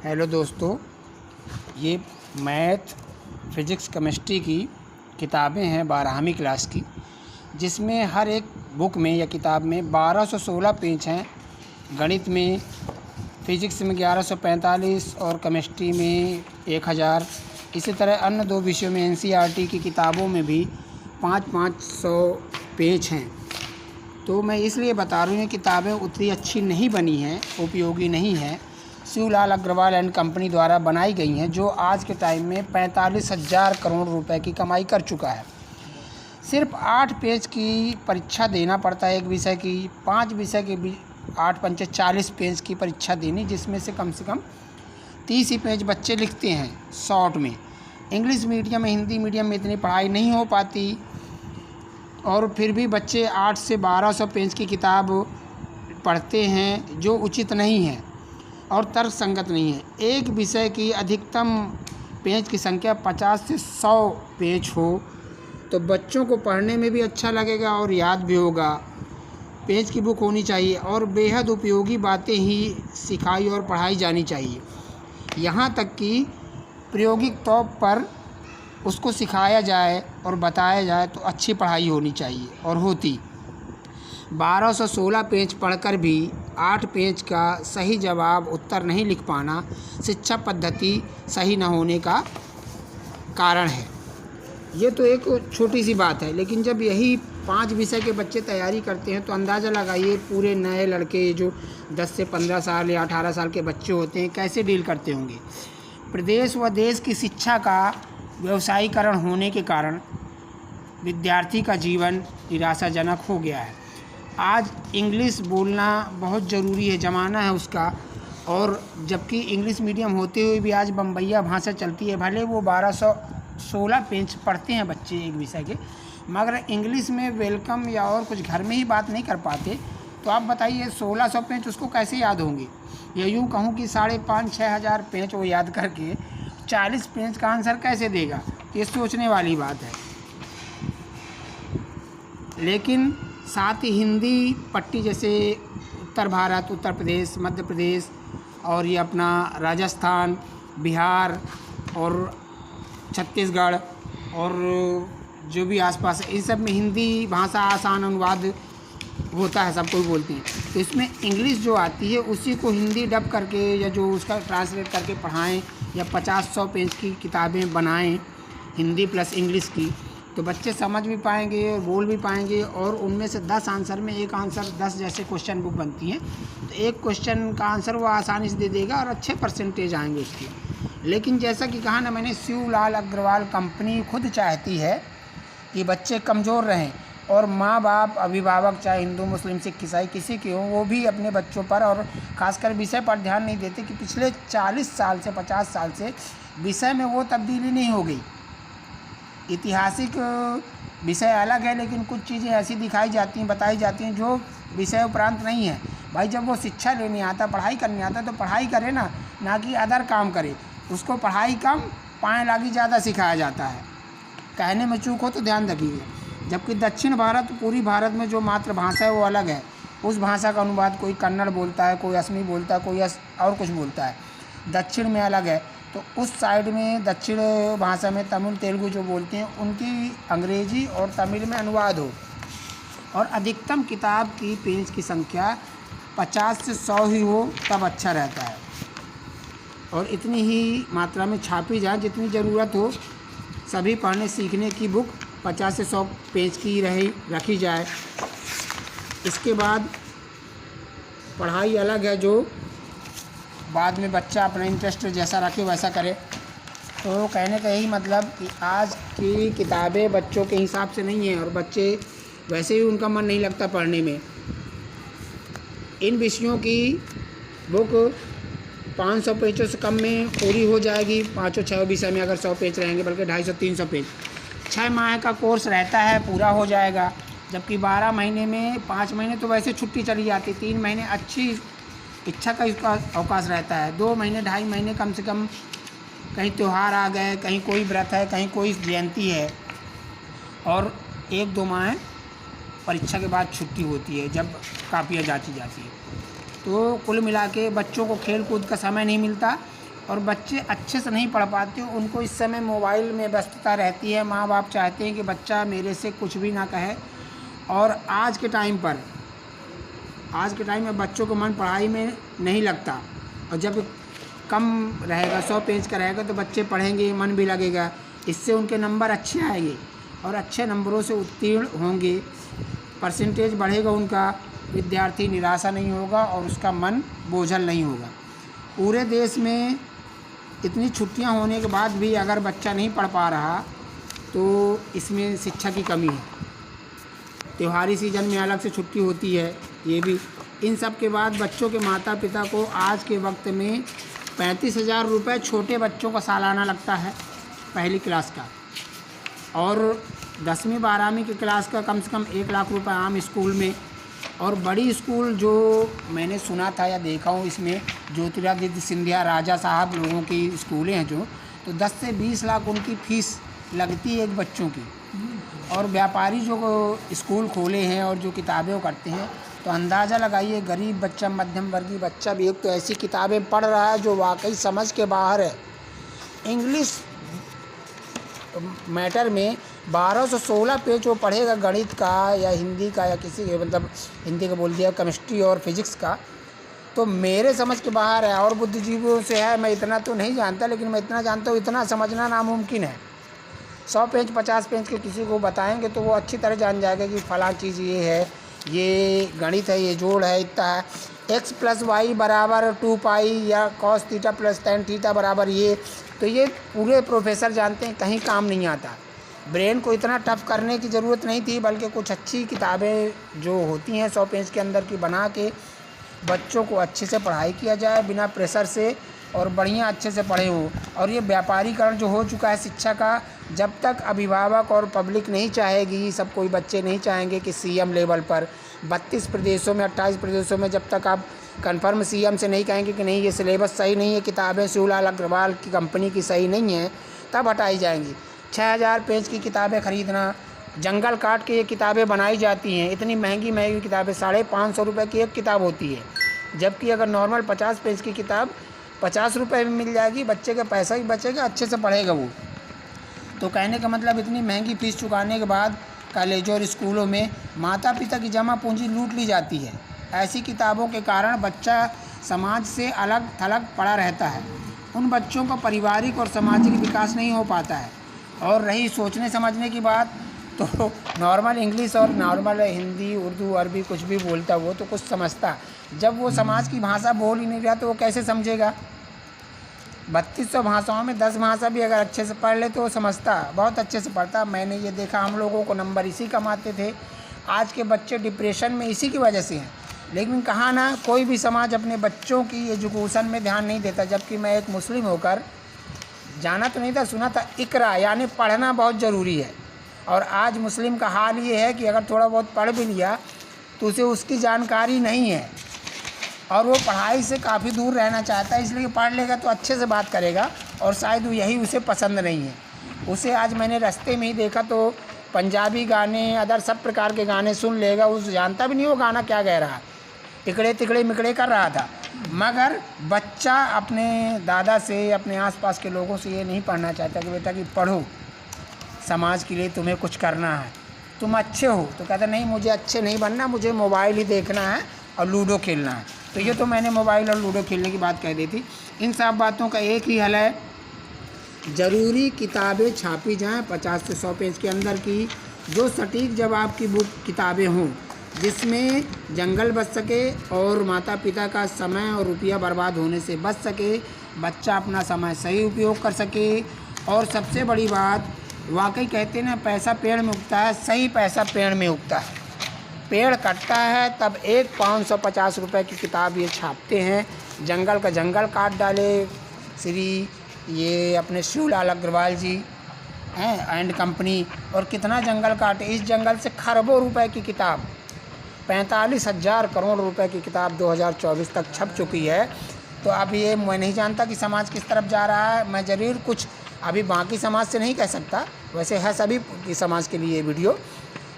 Hello दोस्तों, ये math, physics, chemistry की किताबें हैं 12वीं क्लास की, जिसमें हर एक बुक में या किताब में 1216 पेज हैं। गणित में, फिज़िक्स में 1145 और केमिस्ट्री में 1000। इसी तरह अन्य दो विषयों में एनसीईआरटी की किताबों में भी 500 पेज हैं। तो मैं इसलिए बता रहा हूँ, ये किताबें उतनी अच्छी नहीं बनी हैं, उपयोगी नहीं हैं। शिवलाल अग्रवाल एंड कंपनी द्वारा बनाई गई हैं, जो आज के टाइम में 45,000 करोड़ रुपए की कमाई कर चुका है। सिर्फ 8 पेज की परीक्षा देना पड़ता है एक विषय की। 5 विषय के भी 8 पंचे 40 पेज की परीक्षा देनी, जिसमें से कम 30 ही पेज बच्चे लिखते हैं शॉर्ट में। इंग्लिश मीडियम, हिंदी मीडियम में इतनी पढ़ाई नहीं हो पाती, और फिर भी बच्चे 8 से 1200 पेज की किताब पढ़ते हैं, जो उचित नहीं है और तर्कसंगत नहीं है। एक विषय की अधिकतम पेज की संख्या 50 से 100 पेज हो तो बच्चों को पढ़ने में भी अच्छा लगेगा और याद भी होगा। पेज की बुक होनी चाहिए और बेहद उपयोगी बातें ही सिखाई और पढ़ाई जानी चाहिए। यहाँ तक कि प्रायोगिक तौर पर उसको सिखाया जाए और बताया जाए तो अच्छी पढ़ाई होनी चाहिए और होती। 1216 पेज पढ़कर भी 8 पेज का सही जवाब उत्तर नहीं लिख पाना शिक्षा पद्धति सही न होने का कारण है। ये तो एक छोटी सी बात है, लेकिन जब यही 5 विषय के बच्चे तैयारी करते हैं तो अंदाज़ा लगाइए पूरे नए लड़के जो 10 से 15 साल या 18 साल के बच्चे होते हैं कैसे डील करते होंगे। प्रदेश व देश की शिक्षा का व्यवसायीकरण होने के कारण विद्यार्थी का जीवन निराशाजनक हो गया है। आज इंग्लिश बोलना बहुत ज़रूरी है, ज़माना है उसका। और जबकि इंग्लिश मीडियम होते हुए भी आज बम्बैया भाषा चलती है। भले वो 1216 पेज पढ़ते हैं बच्चे एक विषय के, मगर इंग्लिश में वेलकम या और कुछ घर में ही बात नहीं कर पाते। तो आप बताइए 1600 पेज उसको कैसे याद होंगे। या यूँ कहूँ कि 5,500-6 हज़ार पेज वो याद करके 40 पेज का आंसर कैसे देगा, ये सोचने वाली बात है। लेकिन साथ ही हिंदी पट्टी, जैसे उत्तर भारत, उत्तर प्रदेश, मध्य प्रदेश और ये अपना राजस्थान, बिहार और छत्तीसगढ़ और जो भी आसपास है, इन सब में हिंदी भाषा आसान अनुवाद होता है, सब कोई बोलते हैं। तो इसमें इंग्लिश जो आती है उसी को हिंदी डब करके या जो उसका ट्रांसलेट करके पढ़ाएं, या 50-100 पेज की किताबें बनाएं हिंदी प्लस इंग्लिश की, तो बच्चे समझ भी पाएंगे और बोल भी पाएंगे। और उनमें से 10 आंसर में एक आंसर 10 जैसे क्वेश्चन बुक बनती हैं, तो एक क्वेश्चन का आंसर वो आसानी से दे देगा और अच्छे परसेंटेज आएंगे उसके। लेकिन जैसा कि कहा ना मैंने, शिवलाल अग्रवाल कंपनी खुद चाहती है कि बच्चे कमज़ोर रहें, और माँ बाप, अभिभावक, चाहे हिंदू, मुस्लिम, सिख, ईसाई किसी के हों, वो भी अपने बच्चों पर और ख़ासकर विषय पर ध्यान नहीं देते कि पिछले 40 साल से 50 साल से विषय में वो तब्दीली नहीं हो गई। ऐतिहासिक विषय अलग है, लेकिन कुछ चीज़ें ऐसी दिखाई जाती हैं, बताई जाती हैं जो विषय उपरांत नहीं है। भाई जब वो शिक्षा लेने आता, पढ़ाई करने आता, तो पढ़ाई करे ना कि अदर काम करे। उसको पढ़ाई कम, पाए लागी ज़्यादा सिखाया जाता है। कहने में चूक हो तो ध्यान रखिए। जबकि दक्षिण भारत, पूरी भारत में जो मातृभाषा है वो अलग है। उस भाषा का अनुवाद कोई कन्नड़ बोलता है, कोई असमी बोलता है, कोई और कुछ बोलता है। दक्षिण में अलग है, तो उस साइड में दक्षिण भाषा में तमिल, तेलुगु जो बोलते हैं, उनकी अंग्रेजी और तमिल में अनुवाद हो। और अधिकतम किताब की पेज की संख्या 50 से 100 ही हो तब अच्छा रहता है। और इतनी ही मात्रा में छापी जाए जितनी ज़रूरत हो। सभी पढ़ने सीखने की बुक 50 से 100 पेज की रखी जाए। इसके बाद पढ़ाई अलग है, जो बाद में बच्चा अपना इंटरेस्ट जैसा रखे वैसा करे। तो कहने का यही मतलब कि आज की किताबें बच्चों के हिसाब से नहीं हैं, और बच्चे वैसे ही उनका मन नहीं लगता पढ़ने में। इन विषयों की बुक 500 पेजों से कम में पूरी हो जाएगी। 5-6 विषय में अगर 100 पेज रहेंगे, बल्कि 250-300 पेज। 6 माह का कोर्स रहता है, पूरा हो जाएगा। जबकि 12 महीने में 5 महीने तो वैसे छुट्टी चली जाती, 3 महीने अच्छी इच्छा का इसका अवकाश रहता है। 2 महीने 2.5 महीने कम से कम कहीं त्यौहार आ गए, कहीं कोई व्रत है, कहीं कोई जयंती है, और 1-2 माह परीक्षा के बाद छुट्टी होती है जब कापियाँ जांची जाती है। तो कुल मिला के बच्चों को खेल कूद का समय नहीं मिलता, और बच्चे अच्छे से नहीं पढ़ पाते, उनको इस समय मोबाइल में व्यस्तता रहती है। माँ बाप चाहते हैं कि बच्चा मेरे से कुछ भी ना कहे। और आज के टाइम में बच्चों को मन पढ़ाई में नहीं लगता, और जब कम रहेगा 100 पेज का रहेगा तो बच्चे पढ़ेंगे, मन भी लगेगा, इससे उनके नंबर अच्छे आएंगे और अच्छे नंबरों से उत्तीर्ण होंगे, परसेंटेज बढ़ेगा उनका, विद्यार्थी निराशा नहीं होगा और उसका मन बोझल नहीं होगा। पूरे देश में इतनी छुट्टियां होने के बाद भी अगर बच्चा नहीं पढ़ पा रहा तो इसमें शिक्षा की कमी है। त्योहारी सीज़न में अलग से छुट्टी होती है, ये भी। इन सब के बाद बच्चों के माता पिता को आज के वक्त में 35,000 रुपये छोटे बच्चों का सालाना लगता है, पहली क्लास का, और 10वीं 12वीं की क्लास का कम से कम 1 लाख रुपये आम स्कूल में। और बड़ी स्कूल जो मैंने सुना था या देखा हूँ, इसमें ज्योतिरादित्य सिंधिया, राजा साहब लोगों की स्कूलें हैं जो, तो 10 से 20 लाख उनकी फ़ीस लगती है एक बच्चों की। और व्यापारी जो स्कूल खोले हैं और जो किताबें वो करते हैं, तो अंदाज़ा लगाइए गरीब बच्चा, मध्यम वर्गीय बच्चा भी एक तो ऐसी किताबें पढ़ रहा है जो वाकई समझ के बाहर है। इंग्लिश मैटर में 12 से 16 पेज वो पढ़ेगा, गणित का या हिंदी का या किसी मतलब हिंदी का बोल दिया, केमिस्ट्री और फिज़िक्स का, तो मेरे समझ के बाहर है। और बुद्धिजीवियों से है, मैं इतना तो नहीं जानता, लेकिन मैं इतना जानता हूँ, इतना समझना नामुमकिन है। 100 पेज 50 पेज के किसी को बताएंगे तो वो अच्छी तरह जान जाएगा कि फ़लाँ चीज़ ये है, ये गणित है, ये जोड़ है, इतना है, x + y = 2 पाई या cos θ + tan θ बराबर ये। तो ये पूरे प्रोफेसर जानते हैं, कहीं काम नहीं आता। ब्रेन को इतना टफ करने की ज़रूरत नहीं थी, बल्कि कुछ अच्छी किताबें जो होती हैं 100 पेज के अंदर की बना के बच्चों को अच्छे से पढ़ाई किया जाए बिना प्रेशर से, और बढ़िया अच्छे से पढ़े हो। और ये व्यापारीकरण जो हो चुका है शिक्षा का, जब तक अभिभावक और पब्लिक नहीं चाहेगी, सब कोई बच्चे नहीं चाहेंगे कि सीएम लेवल पर 32 प्रदेशों में 28 प्रदेशों में जब तक आप कन्फर्म सीएम से नहीं कहेंगे कि नहीं ये सिलेबस सही नहीं है, किताबें शिवलाल अग्रवाल की कंपनी की सही नहीं है, तब हटाई जाएंगी। 6000 पेज की किताबें ख़रीदना, जंगल काट के ये किताबें बनाई जाती हैं, इतनी महंगी महंगी किताबें, 550 रुपये की एक किताब होती है, जबकि अगर नॉर्मल 50 पेज की किताब 50 रुपये में मिल जाएगी, बच्चे का पैसा ही बचेगा, अच्छे से पढ़ेगा वो। तो कहने का मतलब इतनी महंगी फ़ीस चुकाने के बाद कॉलेजों और स्कूलों में माता पिता की जमा पूंजी लूट ली जाती है। ऐसी किताबों के कारण बच्चा समाज से अलग थलग पड़ा रहता है, उन बच्चों का पारिवारिक और सामाजिक विकास नहीं हो पाता है। और रही सोचने समझने की बात, तो नॉर्मल इंग्लिश और नॉर्मल हिंदी, उर्दू, अरबी कुछ भी बोलता वो तो कुछ समझता, जब वो समाज की भाषा बोल ही नहीं रहा तो वो कैसे समझेगा। 3200 भाषाओं में 10 भाषा भी अगर अच्छे से पढ़ ले तो वो समझता, बहुत अच्छे से पढ़ता। मैंने ये देखा, हम लोगों को नंबर इसी कम आते थे। आज के बच्चे डिप्रेशन में इसी की वजह से हैं। लेकिन कहाँ ना, कोई भी समाज अपने बच्चों की एजुकेशन में ध्यान नहीं देता। जबकि मैं एक मुस्लिम होकर जाना तो नहीं था, सुना था इकरा यानी पढ़ना बहुत ज़रूरी है। और आज मुस्लिम का हाल ये है कि अगर थोड़ा बहुत पढ़ भी लिया तो उसे उसकी जानकारी नहीं है, और वो पढ़ाई से काफ़ी दूर रहना चाहता है, इसलिए पढ़ लेगा तो अच्छे से बात करेगा, और शायद वो यही उसे पसंद नहीं है। उसे आज मैंने रास्ते में ही देखा तो पंजाबी गाने, अदर सब प्रकार के गाने सुन लेगा, उस जानता भी नहीं वो गाना क्या कह रहा, टिकड़े टिकड़े मिकड़े कर रहा था। मगर बच्चा अपने दादा से, अपने आसपास के लोगों से ये नहीं पढ़ना चाहता कि बेटा कि पढ़ो, समाज के लिए तुम्हें कुछ करना है, तुम अच्छे हो। तो कहता नहीं, मुझे अच्छे नहीं बनना, मुझे मोबाइल ही देखना है और लूडो खेलना है। तो ये तो मैंने मोबाइल और लूडो खेलने की बात कह दी थी। इन सब बातों का एक ही हल है, ज़रूरी किताबें छापी जाएं 50 से 100 पेज के अंदर की, जो सटीक जब आपकी बुक किताबें हों, जिसमें जंगल बच सके और माता पिता का समय और रुपया बर्बाद होने से बच सके, बच्चा अपना समय सही उपयोग कर सके। और सबसे बड़ी बात, वाकई कहते हैं ना, पैसा पेड़ में उगता है, सही पैसा पेड़ में उगता है। पेड़ कटता है तब एक 550 रुपये की किताब ये छापते हैं। जंगल का जंगल काट डाले श्री ये अपने शिवलाल अग्रवाल जी हैं एंड कंपनी, और कितना जंगल काटे। इस जंगल से खरबों रुपए की किताब, 45,000 करोड़ रुपए की किताब 2024 तक छप चुकी है। तो अब ये मैं नहीं जानता कि समाज किस तरफ जा रहा है। मैं ज़रूर कुछ अभी बाकी समाज से नहीं कह सकता, वैसे है सभी की समाज के लिए वीडियो।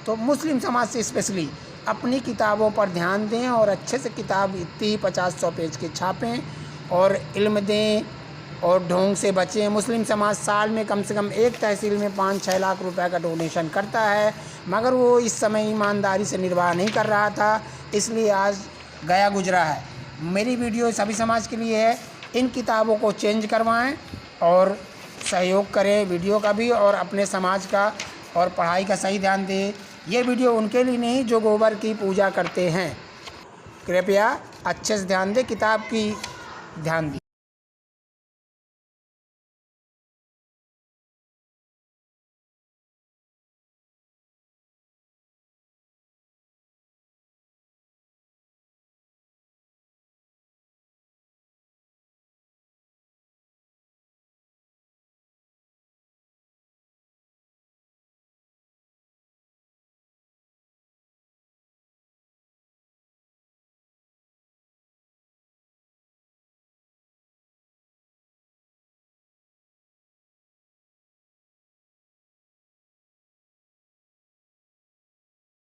तो मुस्लिम समाज से स्पेशली अपनी किताबों पर ध्यान दें और अच्छे से किताब इतनी 50-100 पेज के छापें और इल्म दें और ढोंग से बचें। मुस्लिम समाज साल में कम से कम एक तहसील में 5-6 लाख रुपए का डोनेशन करता है, मगर वो इस समय ईमानदारी से निर्वाह नहीं कर रहा था, इसलिए आज गया गुजरा है। मेरी वीडियो सभी समाज के लिए है। इन किताबों को चेंज करवाएं और सहयोग करें वीडियो का भी और अपने समाज का, और पढ़ाई का सही ध्यान दें। ये वीडियो उनके लिए नहीं जो गोबर की पूजा करते हैं। कृपया अच्छे से ध्यान दें, किताब की ध्यान दें।